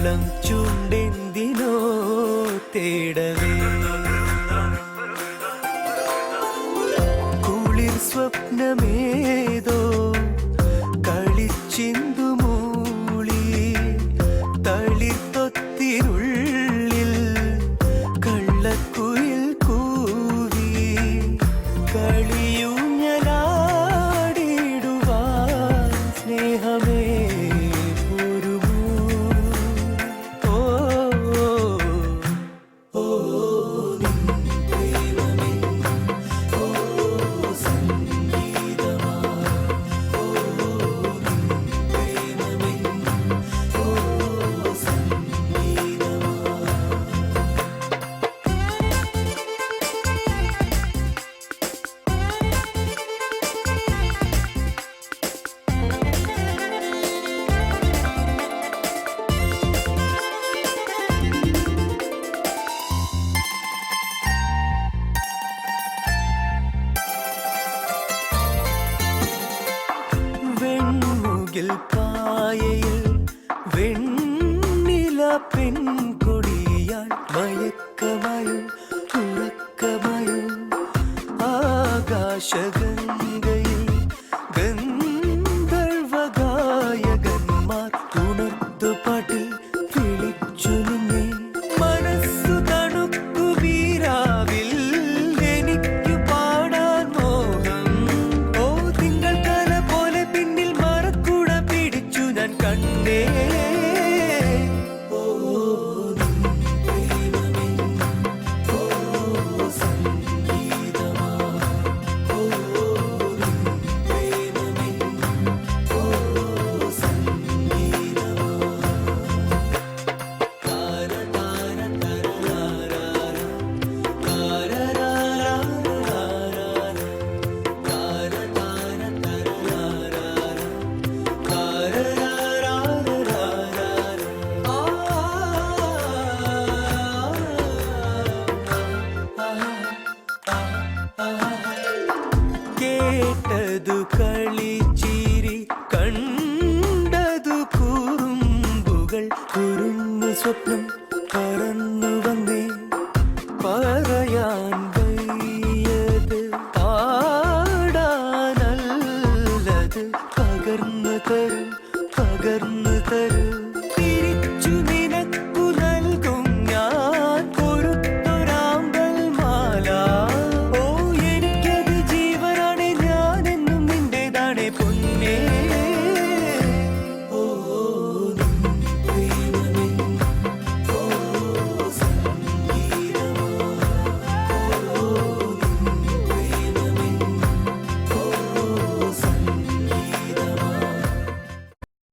ഇളം ചുണ്ടെന്തിനോ തേടവേ കുളിർ സ്വപ്നമേതോ കളിച്ചിന്തു മൂളി തളിത്തൊത്തിനുള്ളിൽ കള്ളക്കുയിൽ കൂവി കളിയൂഞ്ഞലാടിടുവാൻ സ്നേഹമേ പായയിൽ വെണ്ണില പെൺകൊടിയാൾ മയക്കമായോ ഉറക്കമായോ ആകാശഗംഗയിൽ ഗന്ധർവഗായകന്മാർ ഉണർത്തുപാട്ടിൽ വിളിച്ചു നിന്നെ മനസ്സു തണുക്കു വീരാവിൽ എനിക്കു പാടാൻ മോഹം ഓ തിങ്കൾ കല പോലെ പിന്നിൽ മറക്കുട പിടിച്ചു ഞാൻ കണ്ടേ കേട്ടതു കളിച്ചിരി കണ്ടതു കുറുമ്പുകൾ കുരുന്നു സ്വപ്നം പറന്നു വന്നേ പറയാൻ വയ്യത് പാടാനല്ലത് പകർന്നു തരും